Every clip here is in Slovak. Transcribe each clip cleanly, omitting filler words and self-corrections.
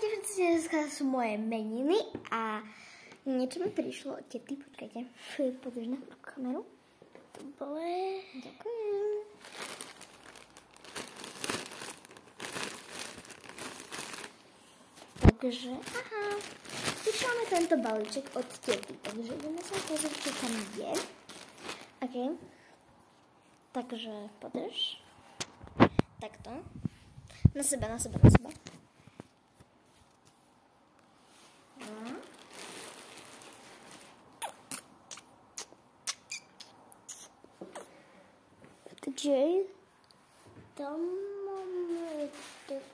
Ahojte všetci, dneska sú moje meniny a niečo mi prišlo od tety, počkajte, podrž na kameru. Dobre, ďakujem. Takže, aha, prišla mi tento balíček od tety, takže ideme sa pozrieť, čo tam je. OK, takže podrž. Takto. Na seba. Takže tam máme tak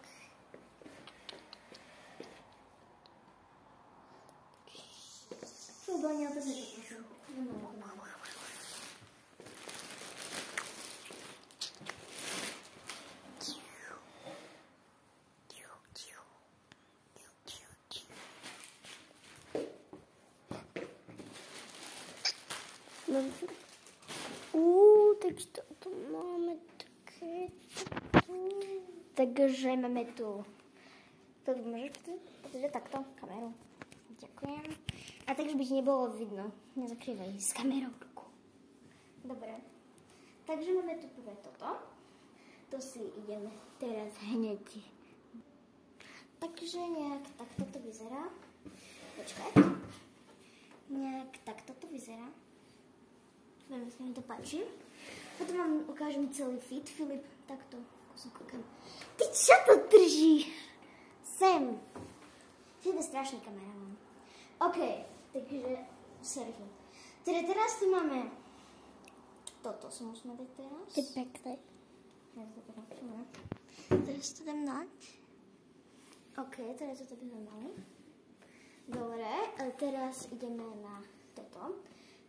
Soubania to se takže to máme také. Takže máme tu. To môžeš pozrieť takto kameru. Ďakujem. A takže by ti nebolo vidno. Nezakrývaj s kamerou ruku. Dobre. Takže máme tu prvé toto. To si ideme teraz hneď. Takže nejak takto to vyzerá. Počkaj. Nejak takto to vyzerá. Veľmi sa mi to páči. Potom vám ukážem celý fit. Filip, takto. Ty čo to drží? Sem. Filip je strašný kameraman. OK, takže sorry. Teda teraz tu máme toto si musíme dať teraz. Ty pekné. Teraz to dám dať. OK, teraz to by sme mali. Dobre, teraz ideme na toto.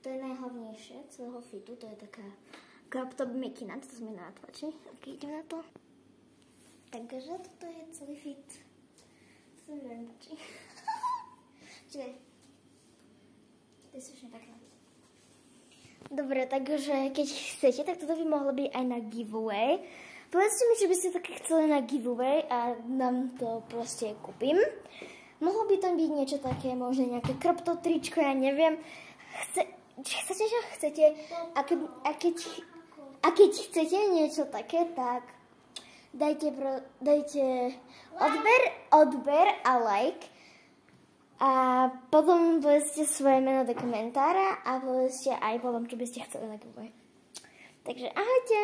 To je najhlavnejšie celého fitu, to je taká crop top mikina, to sa mi páči. Ok, idem na to. Takže toto je celý fit. To sa mi veľmi páči. Čiže, to je strašne pekné. Dobre, takže keď chcete, tak toto by mohlo byť aj na giveaway. Povedzte mi, že by ste také chceli na giveaway a nám to proste kúpim. Mohlo by tam byť niečo také, možno nejaké crop top tričko, ja neviem. Chcete, čo chcete. A keď chcete niečo také, tak dajte odber a like. A potom povedzte svoje meno do komentára a povedzte aj potom, čo by ste chceli na giveaway. Takže ahojte!